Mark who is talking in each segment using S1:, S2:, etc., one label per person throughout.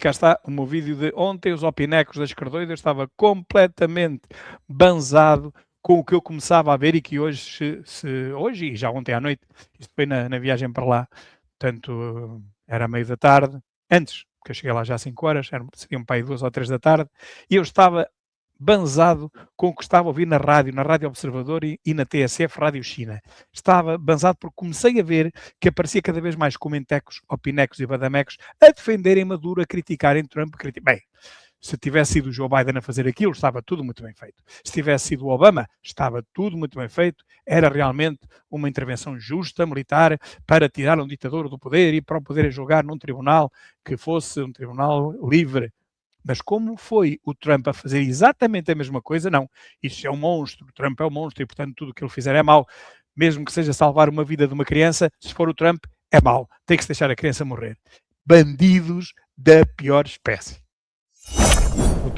S1: cá está o meu vídeo de ontem, os opinecos das Cardoidas. Eu estava completamente banzado com o que eu começava a ver e que hoje, hoje e já ontem à noite, isto foi na viagem para lá, portanto, era meio da tarde, antes, porque eu cheguei lá já às 5 horas, seriam para aí 2 ou 3 da tarde, e eu estava banzado com o que estava a ouvir na Rádio Observador e na TSF Rádio China. Estava banzado porque comecei a ver que aparecia cada vez mais comentecos, opinecos e badamecos a defenderem Maduro, a criticarem Trump. Bem, se tivesse sido o Joe Biden a fazer aquilo, estava tudo muito bem feito. Se tivesse sido o Obama, estava tudo muito bem feito. Era realmente uma intervenção justa, militar, para tirar um ditador do poder e para o poderem julgar num tribunal que fosse um tribunal livre. Mas como foi o Trump a fazer exatamente a mesma coisa, não. Isso é um monstro, o Trump é um monstro e, portanto, tudo o que ele fizer é mau. Mesmo que seja salvar uma vida de uma criança, se for o Trump, é mau. Tem que se deixar a criança morrer. Bandidos da pior espécie.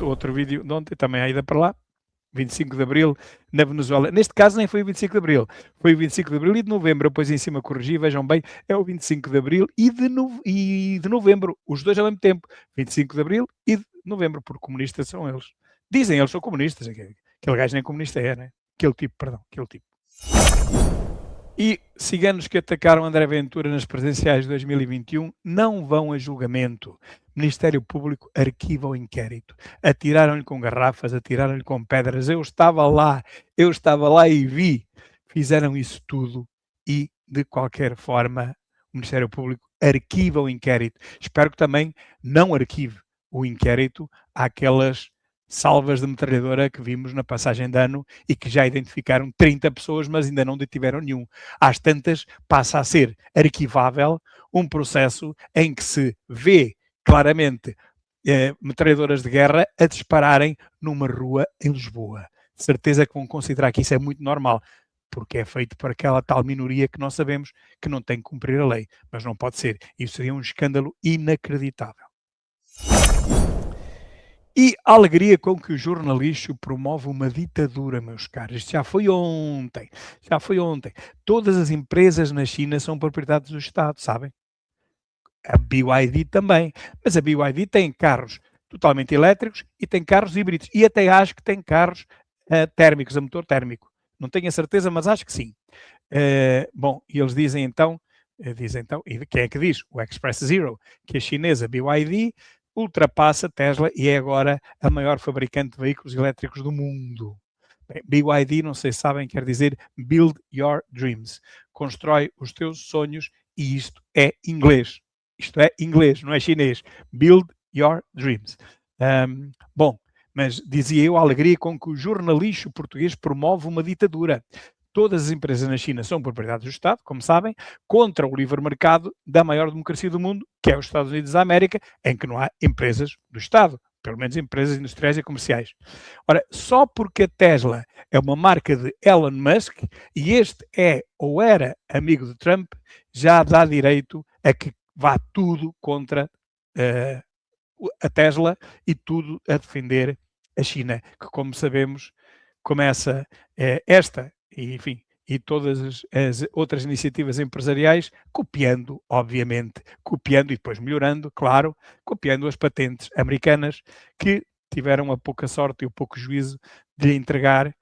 S1: Outro vídeo de ontem, também a ida para lá, 25 de Abril, na Venezuela. Neste caso nem foi o 25 de Abril, foi o 25 de Abril e de Novembro. Depois em cima corrigi, vejam bem, é o 25 de Abril e de Novembro, os dois ao mesmo tempo, 25 de Abril e de Novembro, porque comunistas são eles. Dizem eles são comunistas, aquele gajo nem comunista é, né? Aquele tipo. E ciganos que atacaram André Ventura nas presidenciais de 2021 não vão a julgamento. Ministério Público arquiva o inquérito. Atiraram-lhe com garrafas, atiraram-lhe com pedras. Eu estava lá e vi. Fizeram isso tudo e, de qualquer forma, o Ministério Público arquiva o inquérito. Espero que também não arquive o inquérito àquelas salvas de metralhadora que vimos na passagem de ano e que já identificaram 30 pessoas, mas ainda não detiveram nenhum. Às tantas, passa a ser arquivável um processo em que se vê claramente metralhadoras de guerra a dispararem numa rua em Lisboa. De certeza que vão considerar que isso é muito normal, porque é feito por aquela tal minoria que nós sabemos que não tem que cumprir a lei. Mas não pode ser. Isso seria um escândalo inacreditável. E a alegria com que o jornalismo promove uma ditadura, meus caros. Isto já foi ontem. Todas as empresas na China são propriedades do Estado, sabem? A BYD também. Mas a BYD tem carros totalmente elétricos e tem carros híbridos. E até acho que tem carros térmicos, a motor térmico. Não tenho a certeza, mas acho que sim. Bom, e eles dizem então, e quem é que diz? O Express Zero, que a chinesa BYD ultrapassa Tesla e é agora a maior fabricante de veículos elétricos do mundo. Bem, BYD, não sei se sabem, quer dizer Build Your Dreams. Constrói os teus sonhos e isto é inglês. Isto é inglês, não é chinês. Build Your Dreams. Bom, mas dizia eu a alegria com que o jornalismo português promove uma ditadura. Todas as empresas na China são propriedade do Estado, como sabem, contra o livre mercado da maior democracia do mundo, que é os Estados Unidos da América, em que não há empresas do Estado, pelo menos empresas industriais e comerciais. Ora, só porque a Tesla é uma marca de Elon Musk e este é ou era amigo de Trump, já dá direito a que vá tudo contra a Tesla e tudo a defender a China, que, como sabemos, começa esta e todas as outras iniciativas empresariais, copiando, obviamente, e depois melhorando, claro, copiando as patentes americanas que tiveram a pouca sorte e o pouco juízo de entregar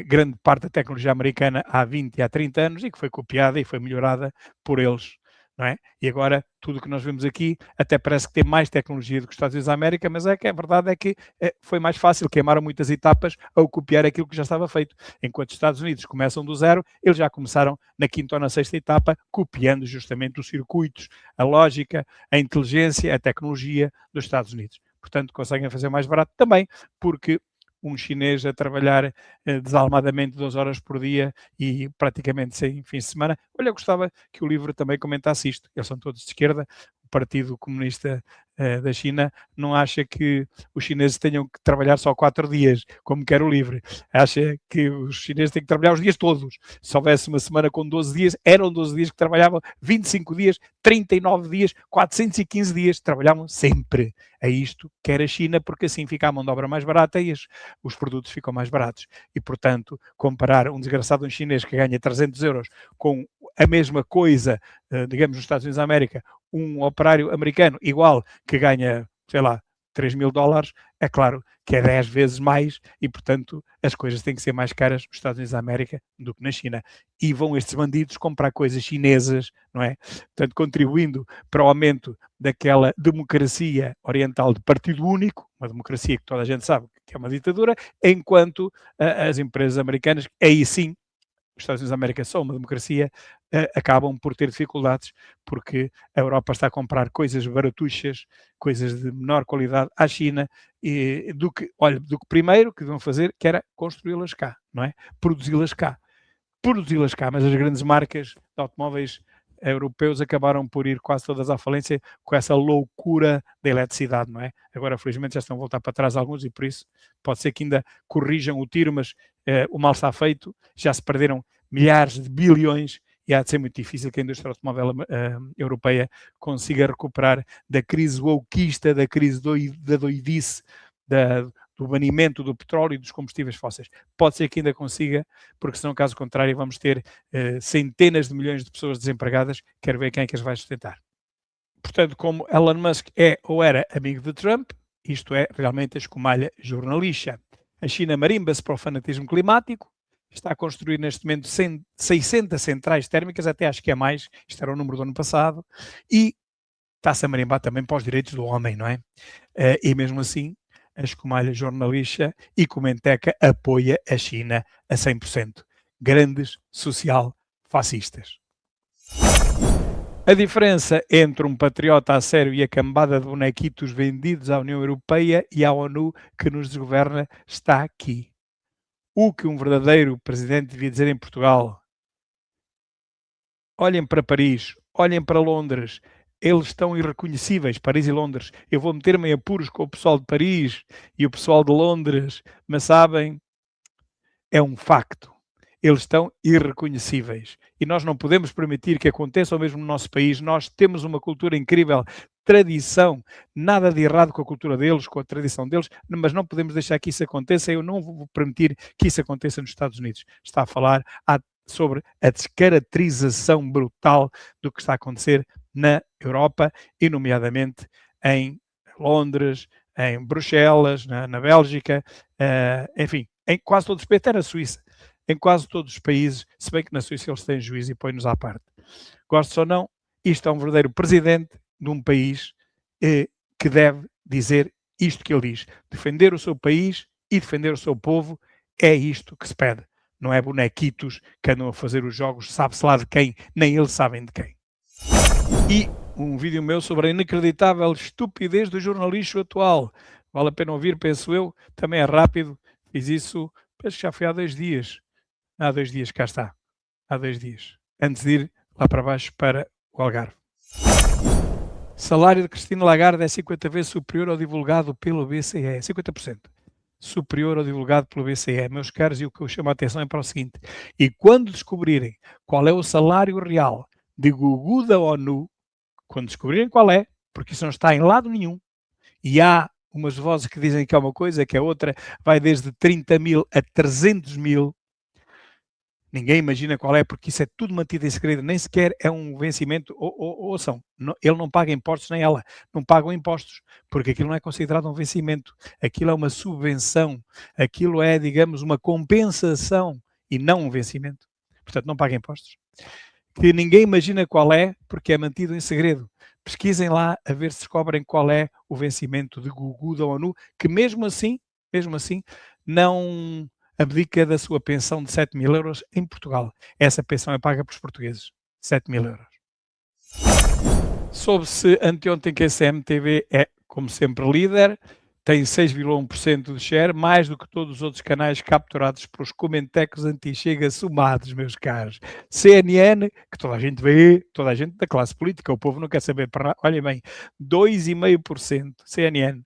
S1: grande parte da tecnologia americana há 20 e há 30 anos e que foi copiada e foi melhorada por eles. Não é? E agora, tudo o que nós vemos aqui, até parece que tem mais tecnologia do que os Estados Unidos da América, mas a verdade é que foi mais fácil, queimaram muitas etapas ao copiar aquilo que já estava feito. Enquanto os Estados Unidos começam do zero, eles já começaram na quinta ou na sexta etapa, copiando justamente os circuitos, a lógica, a inteligência, a tecnologia dos Estados Unidos. Portanto, conseguem fazer mais barato também, porque um chinês a trabalhar desalmadamente 12 horas por dia e praticamente sem fim de semana. Olha, eu gostava que o livro também comentasse isto. Eles são todos de esquerda. O Partido Comunista da China não acha que os chineses tenham que trabalhar só 4 dias, como quer o livro. Acha que os chineses têm que trabalhar os dias todos. Se houvesse uma semana com 12 dias, eram 12 dias que trabalhavam, 25 dias, 39 dias, 415 dias, trabalhavam sempre. É isto que quer a China, porque assim fica a mão de obra mais barata e os produtos ficam mais baratos. E, portanto, comparar um desgraçado chinês que ganha 300 euros com a mesma coisa, digamos, nos Estados Unidos da América, um operário americano igual que ganha, sei lá, $3.000, é claro que é 10 vezes mais e, portanto, as coisas têm que ser mais caras nos Estados Unidos da América do que na China. E vão estes bandidos comprar coisas chinesas, não é? Portanto, contribuindo para o aumento daquela democracia oriental de partido único, uma democracia que toda a gente sabe que é uma ditadura, enquanto as empresas americanas, aí sim, os Estados Unidos da América são uma democracia, acabam por ter dificuldades, porque a Europa está a comprar coisas baratuchas, coisas de menor qualidade à China, do que primeiro que deviam fazer, que era construí-las cá, não é? Produzi-las cá, mas as grandes marcas de automóveis europeus acabaram por ir quase todas à falência com essa loucura da eletricidade, não é? Agora, felizmente, já estão a voltar para trás alguns e por isso pode ser que ainda corrijam o tiro, mas o mal está feito, já se perderam milhares de bilhões e há de ser muito difícil que a indústria automóvel europeia consiga recuperar da crise wokeista, da crise da doidice, do banimento do petróleo e dos combustíveis fósseis. Pode ser que ainda consiga, porque senão, caso contrário, vamos ter centenas de milhões de pessoas desempregadas. Quero ver quem é que as vai sustentar. Portanto, como Elon Musk é ou era amigo de Trump, isto é realmente a escumalha jornalista. A China marimba-se para o fanatismo climático, está a construir neste momento 600 centrais térmicas, até acho que é mais, isto era o número do ano passado, e está-se a marimbar também para os direitos do homem, não é? E mesmo assim, a escumalha jornalista e Comenteca apoia a China a 100%. Grandes social-fascistas. A diferença entre um patriota a sério e a cambada de bonequitos vendidos à União Europeia e à ONU que nos desgoverna está aqui. O que um verdadeiro presidente devia dizer em Portugal: olhem para Paris, olhem para Londres, eles estão irreconhecíveis, Paris e Londres. Eu vou meter-me em apuros com o pessoal de Paris e o pessoal de Londres, mas sabem, é um facto. Eles estão irreconhecíveis. E nós não podemos permitir que aconteça o mesmo no nosso país. Nós temos uma cultura incrível, tradição, nada de errado com a cultura deles, com a tradição deles, mas não podemos deixar que isso aconteça. Eu não vou permitir que isso aconteça nos Estados Unidos. Está a falar sobre a descaracterização brutal do que está a acontecer na Europa e, nomeadamente, em Londres, em Bruxelas, na Bélgica, enfim, em quase todos os países, até na Suíça, em quase todos os países, se bem que na Suíça eles têm juízo e põem-nos à parte. Gostes ou não, isto é um verdadeiro presidente de um país que deve dizer isto que ele diz. Defender o seu país e defender o seu povo é isto que se pede. Não é bonequitos que andam a fazer os jogos, sabe-se lá de quem, nem eles sabem de quem. E um vídeo meu sobre a inacreditável estupidez do jornalismo atual. Vale a pena ouvir, penso eu, também é rápido. Fiz isso, penso que já foi há 2 dias. Há 2 dias, cá está. Há 2 dias. Antes de ir lá para baixo para o Algarve. Salário de Cristina Lagarde é 50 vezes superior ao divulgado pelo BCE. 50%. Superior ao divulgado pelo BCE. Meus caros, e o que eu chamo a atenção é para o seguinte. E quando descobrirem qual é o salário real de Gugu da ONU, quando descobrirem qual é, porque isso não está em lado nenhum, e há umas vozes que dizem que é uma coisa, que é outra, vai desde 30 mil a 300 mil, ninguém imagina qual é, porque isso é tudo mantido em segredo, nem sequer é um vencimento, ouçam, ele não paga impostos, nem ela, não pagam impostos, porque aquilo não é considerado um vencimento, aquilo é uma subvenção, aquilo é, digamos, uma compensação e não um vencimento. Portanto, não paga impostos. Que ninguém imagina qual é, porque é mantido em segredo. Pesquisem lá a ver se descobrem qual é o vencimento de Gugu da ONU, que mesmo assim, não abdica da sua pensão de 7.000 euros em Portugal. Essa pensão é paga pelos portugueses. 7.000 euros. Soube-se anteontem que a CMTV é, como sempre, líder, tem 6,1% de share, mais do que todos os outros canais capturados pelos comentecos anti-Chega somados, meus caros. CNN, que toda a gente vê, toda a gente da classe política, o povo não quer saber para nada. Olhem bem, 2,5% CNN.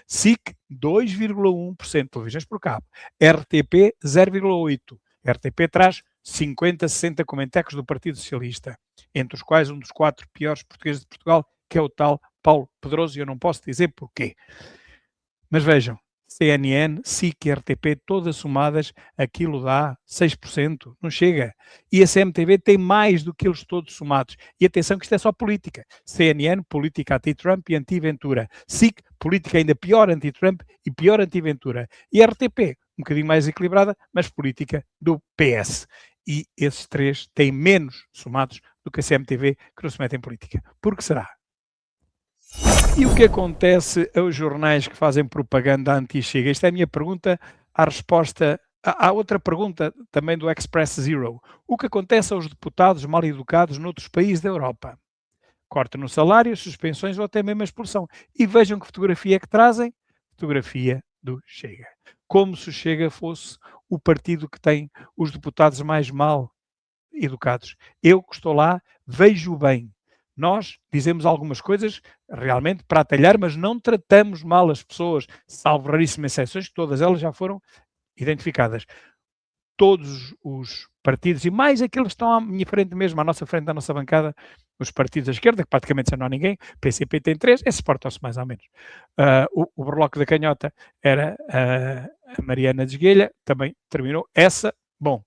S1: SIC, 2,1%, televisões por cabo. RTP, 0,8%. RTP traz 50, 60 comentecos do Partido Socialista, entre os quais um dos 4 piores portugueses de Portugal, que é o tal Paulo Pedroso, e eu não posso dizer porquê. Mas vejam, CNN, SIC e RTP, todas somadas, aquilo dá 6%, não chega. E a CMTV tem mais do que eles todos somados. E atenção que isto é só política. CNN, política anti-Trump e anti-Ventura. SIC, política ainda pior anti-Trump e pior anti-Ventura. E RTP, um bocadinho mais equilibrada, mas política do PS. E esses três têm menos somados do que a CMTV, que não se mete em política. Por que será? E o que acontece aos jornais que fazem propaganda anti-Chega? Esta é a minha pergunta. A resposta. Há outra pergunta também do Express Zero. O que acontece aos deputados mal educados noutros países da Europa? Corte no salário, suspensões ou até mesmo a expulsão. E vejam que fotografia é que trazem. Fotografia do Chega. Como se o Chega fosse o partido que tem os deputados mais mal educados. Eu que estou lá, vejo bem. Nós dizemos algumas coisas realmente para atalhar, mas não tratamos mal as pessoas, salvo raríssimas exceções, todas elas já foram identificadas. Todos os partidos, e mais aqueles que estão à minha frente mesmo, à nossa frente, à nossa bancada, os partidos da esquerda, que praticamente já não há ninguém, PCP tem 3, esses portam-se mais ou menos. O Bloco da Canhota era a Mariana Desguelha, também terminou. Essa, bom,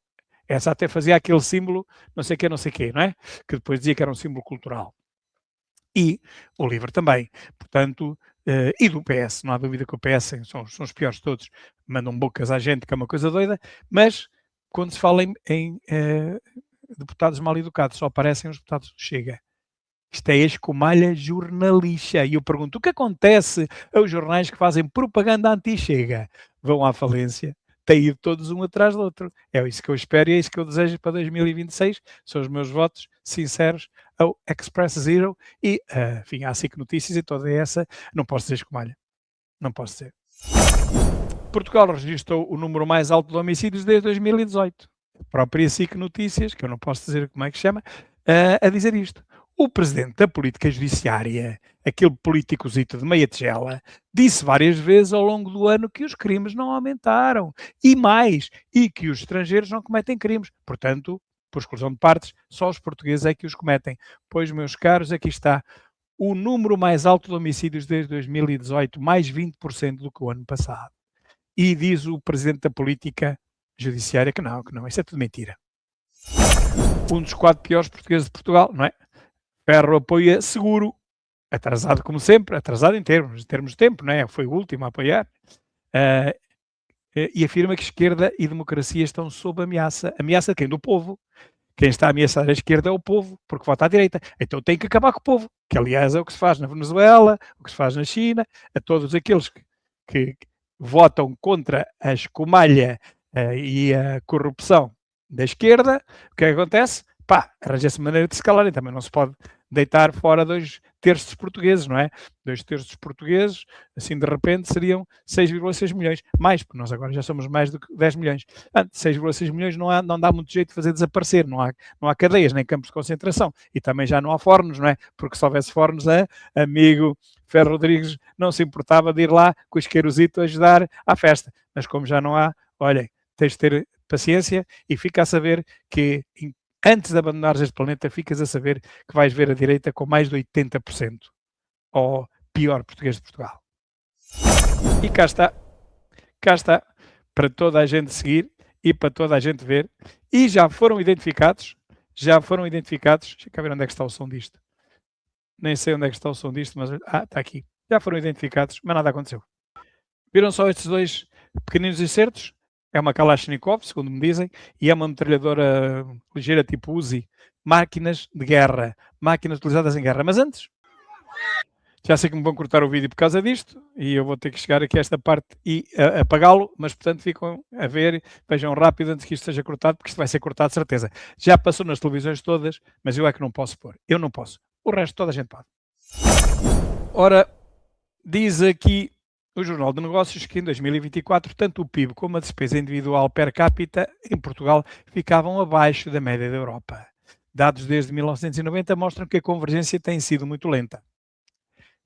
S1: essa até fazia aquele símbolo, não sei o quê, não é? Que depois dizia que era um símbolo cultural. E o LIVRE também. Portanto, e do PS, não há dúvida que o PS são os piores de todos, mandam bocas à gente, que é uma coisa doida, mas quando se fala em deputados mal educados, só aparecem os deputados do Chega. Isto é escumalha jornalista. E eu pergunto, o que acontece aos jornais que fazem propaganda anti-Chega? Vão à falência, têm ido todos um atrás do outro. É isso que eu espero e é isso que eu desejo para 2026. São os meus votos sinceros ao Express Zero e, enfim, à SIC Notícias e toda essa. Não posso dizer escumalha. Não posso dizer. Portugal registrou o número mais alto de homicídios desde 2018. A própria SIC Notícias, que eu não posso dizer como é que chama, a dizer isto. O presidente da política judiciária, aquele políticozito de meia tigela, disse várias vezes ao longo do ano que os crimes não aumentaram. E mais, e que os estrangeiros não cometem crimes. Portanto, por exclusão de partes, só os portugueses é que os cometem. Pois, meus caros, aqui está. O número mais alto de homicídios desde 2018, mais 20% do que o ano passado. E diz o presidente da política judiciária que não, isso é tudo mentira. Um dos 4 piores portugueses de Portugal, não é? Ferro apoia seguro, atrasado como sempre, atrasado em termos de tempo, não é? Foi o último a apoiar. E afirma que esquerda e democracia estão sob ameaça. Ameaça de quem? Do povo. Quem está a ameaçar a esquerda é o povo, porque vota à direita. Então tem que acabar com o povo, que aliás é o que se faz na Venezuela, o que se faz na China, a todos aqueles que votam contra a escumalha e a corrupção da esquerda, o que acontece? Pá, arranja-se maneira de se calarem, também não se pode deitar fora 2/3 dos portugueses, não é? 2/3 dos portugueses, assim de repente seriam 6,6 milhões, mais, porque nós agora já somos mais do que 10 milhões. 6,6 milhões não dá muito jeito de fazer desaparecer, não há cadeias, nem campos de concentração, e também já não há fornos, não é? Porque se houvesse fornos, amigo Ferro Rodrigues não se importava de ir lá com o isqueirozito ajudar à festa, mas como já não há, olhem, tens de ter paciência e fica a saber que antes de abandonares este planeta, ficas a saber que vais ver a direita com mais de 80%. Ou pior português de Portugal. E cá está, para toda a gente seguir e para toda a gente ver. E já foram identificados, deixa eu ver onde é que está o som disto. Nem sei onde é que está o som disto, mas está aqui. Já foram identificados, mas nada aconteceu. Viram só estes 2 pequeninos insertos? É uma Kalashnikov, segundo me dizem, e é uma metralhadora ligeira tipo Uzi. Máquinas de guerra. Máquinas utilizadas em guerra. Mas antes, já sei que me vão cortar o vídeo por causa disto, e eu vou ter que chegar aqui a esta parte e apagá-lo, mas portanto ficam a ver, vejam rápido antes que isto seja cortado, porque isto vai ser cortado de certeza. Já passou nas televisões todas, mas eu é que não posso pôr. Eu não posso. O resto toda a gente pode. Ora, diz aqui o Jornal de Negócios que em 2024 tanto o PIB como a despesa individual per capita em Portugal ficavam abaixo da média da Europa. Dados desde 1990 mostram que a convergência tem sido muito lenta.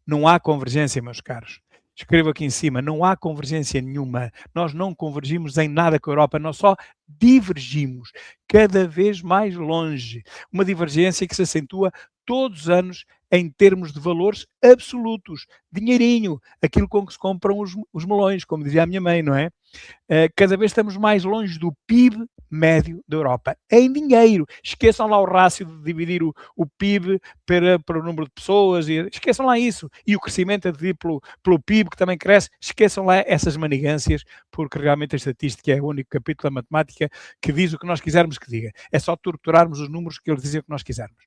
S1: Não há convergência, meus caros. Escrevo aqui em cima, não há convergência nenhuma. Nós não convergimos em nada com a Europa, nós só divergimos cada vez mais longe. Uma divergência que se acentua todos os anos em termos de valores absolutos. Dinheirinho, aquilo com que se compram os melões, como dizia a minha mãe, não é? Cada vez estamos mais longe do PIB médio da Europa. Em dinheiro. Esqueçam lá o rácio de dividir o PIB para o número de pessoas. Esqueçam lá isso. E o crescimento é dividido pelo PIB, que também cresce. Esqueçam lá essas manigâncias, porque realmente a estatística é o único capítulo da matemática que diz o que nós quisermos que diga. É só torturarmos os números que eles dizem o que nós quisermos.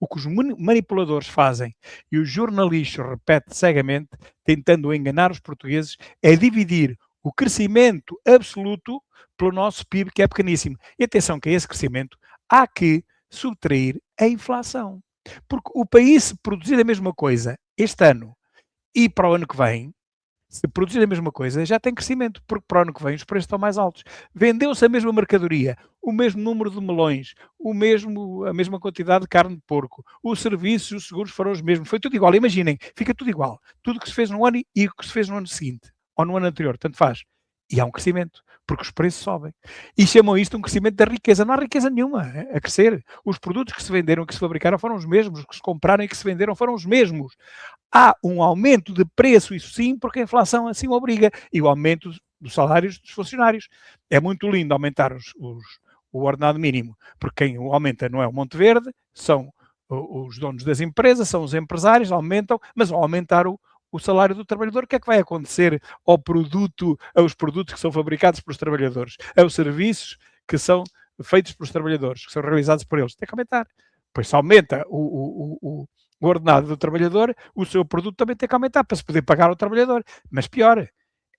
S1: O que os manipuladores fazem e o jornalista repete cegamente, tentando enganar os portugueses, é dividir o crescimento absoluto pelo nosso PIB, que é pequeníssimo. E atenção que a esse crescimento há que subtrair a inflação. Porque o país, se produzir a mesma coisa este ano e para o ano que vem, se produzir a mesma coisa, já tem crescimento, porque para o ano que vem os preços estão mais altos. Vendeu-se a mesma mercadoria, o mesmo número de melões, a mesma quantidade de carne de porco, os serviços, os seguros foram os mesmos, foi tudo igual. Imaginem, fica tudo igual. Tudo que se fez num ano e o que se fez no ano seguinte, ou no ano anterior, tanto faz. E há um crescimento, porque os preços sobem. E chamam isto um crescimento da riqueza. Não há riqueza nenhuma a crescer. Os produtos que se venderam, que se fabricaram, foram os mesmos. Os que se compraram e que se venderam foram os mesmos. Há um aumento de preço, isso sim, porque a inflação assim obriga. E o aumento dos salários dos funcionários. É muito lindo aumentar o ordenado mínimo, porque quem o aumenta não é o Monte Verde, são os donos das empresas, são os empresários, aumentam, mas ao aumentar o salário do trabalhador, o que é que vai acontecer aos produtos que são fabricados pelos trabalhadores, aos serviços que são feitos pelos trabalhadores, que são realizados por eles? Tem que aumentar. Pois se aumenta o ordenado do trabalhador, o seu produto também tem que aumentar para se poder pagar ao trabalhador. Mas pior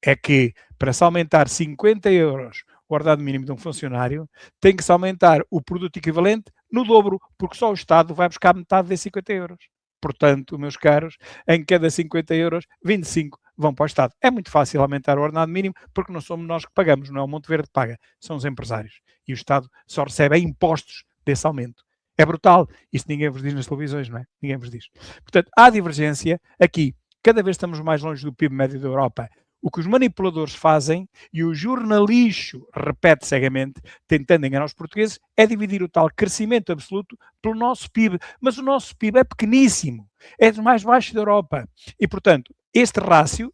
S1: é que para se aumentar 50 euros o ordenado mínimo de um funcionário, tem que se aumentar o produto equivalente no dobro, porque só o Estado vai buscar metade desses 50 euros. Portanto, meus caros, em cada 50 euros, 25 vão para o Estado. É muito fácil aumentar o ordenado mínimo, porque não somos nós que pagamos, não é o Monte Verde que paga, são os empresários. E o Estado só recebe impostos desse aumento. É brutal. Isto ninguém vos diz nas televisões, não é? Ninguém vos diz. Portanto, há divergência aqui. Cada vez estamos mais longe do PIB médio da Europa. O que os manipuladores fazem, e o jornalixo repete cegamente, tentando enganar os portugueses, é dividir o tal crescimento absoluto pelo nosso PIB. Mas o nosso PIB é pequeníssimo, é dos mais baixos da Europa. E, portanto, este rácio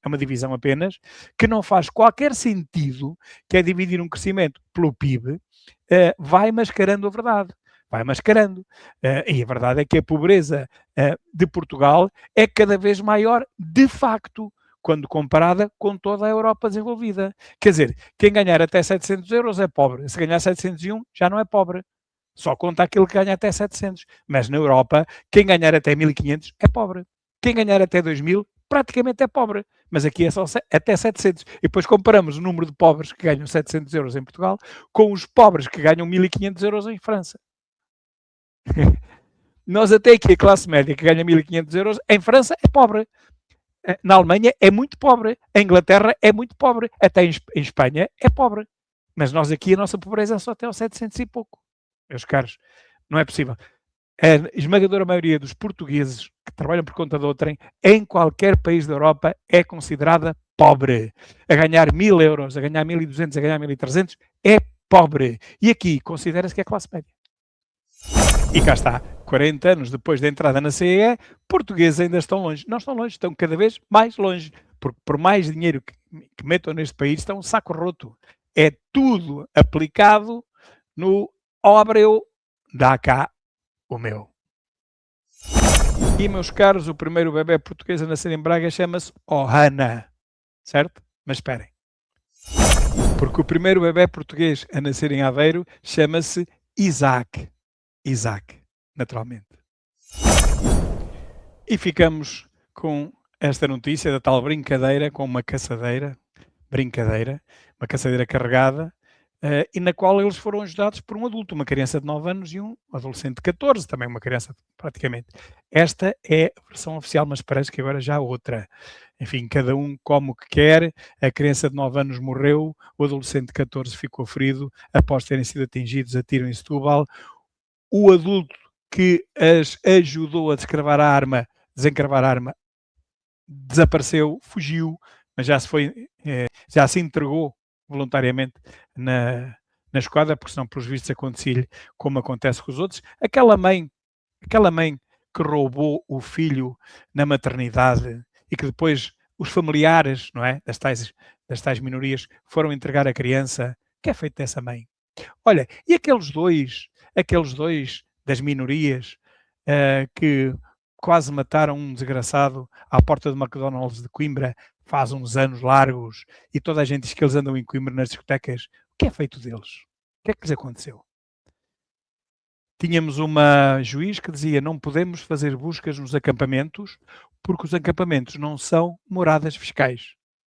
S1: é uma divisão apenas, que não faz qualquer sentido, que é dividir um crescimento pelo PIB, vai mascarando a verdade. Vai mascarando. E a verdade é que a pobreza de Portugal é cada vez maior de facto, quando comparada com toda a Europa desenvolvida. Quer dizer, quem ganhar até 700 euros é pobre. Se ganhar 701, já não é pobre. Só conta aquele que ganha até 700. Mas na Europa, quem ganhar até 1.500 é pobre. Quem ganhar até 2.000, praticamente é pobre. Mas aqui é só até 700. E depois comparamos o número de pobres que ganham 700 euros em Portugal com os pobres que ganham 1.500 euros em França. Nós até aqui, a classe média que ganha 1.500 euros, em França é pobre. Na Alemanha é muito pobre, a Inglaterra é muito pobre, até em Espanha é pobre. Mas nós aqui, a nossa pobreza é só até aos 700 e pouco. Meus caros, não é possível. A esmagadora maioria dos portugueses que trabalham por conta de outrem, em qualquer país da Europa, é considerada pobre. A ganhar 1.000 euros, a ganhar 1.200, a ganhar 1.300, é pobre. E aqui considera-se que é classe média. E cá está, 40 anos depois da entrada na CEE, portugueses ainda estão longe. Não estão longe, estão cada vez mais longe. Porque por mais dinheiro que metam neste país, está um saco roto. É tudo aplicado no Abreu, dá cá o meu. E, meus caros, o primeiro bebé português a nascer em Braga chama-se Ohana. Certo? Mas esperem. Porque o primeiro bebé português a nascer em Aveiro chama-se Isaac, naturalmente. E ficamos com esta notícia da tal brincadeira com uma caçadeira, uma caçadeira carregada, e na qual eles foram ajudados por um adulto, uma criança de 9 anos e um adolescente de 14, também uma criança praticamente. Esta é a versão oficial, mas parece que agora já há outra. Enfim, cada um come o que quer, a criança de 9 anos morreu, o adolescente de 14 ficou ferido após terem sido atingidos a tiro em Setúbal. O adulto que as ajudou a desencravar a arma, desapareceu, fugiu, mas já se entregou voluntariamente na esquadra, porque senão, pelos vistos, acontecia-lhe como acontece com os outros. Aquela mãe que roubou o filho na maternidade e que depois os familiares, não é, das tais minorias foram entregar a criança. O que é feito dessa mãe? Olha, e aqueles dois das minorias, que quase mataram um desgraçado à porta do McDonald's de Coimbra faz uns anos largos e toda a gente diz que eles andam em Coimbra nas discotecas. O que é feito deles? O que é que lhes aconteceu? Tínhamos uma juiz que dizia: não podemos fazer buscas nos acampamentos, porque os acampamentos não são moradas fiscais.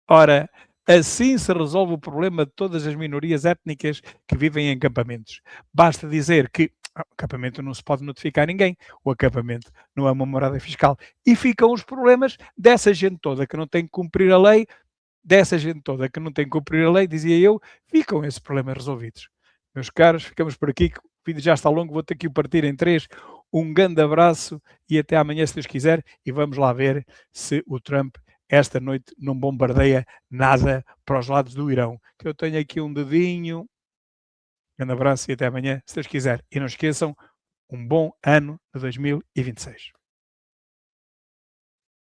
S1: Ora, assim se resolve o problema de todas as minorias étnicas que vivem em acampamentos. Basta dizer que o acampamento não se pode notificar ninguém, o acampamento não é uma morada fiscal. E ficam os problemas dessa gente toda que não tem que cumprir a lei, dizia eu, ficam esses problemas resolvidos. Meus caros, ficamos por aqui, o vídeo já está longo, vou ter que o partir em 3. Um grande abraço e até amanhã, se Deus quiser, e vamos lá ver se o Trump esta noite não bombardeia nada para os lados do Irão. Que eu tenho aqui um dedinho. Grande abraço e até amanhã, se Deus quiser. E não esqueçam, um bom ano de 2026.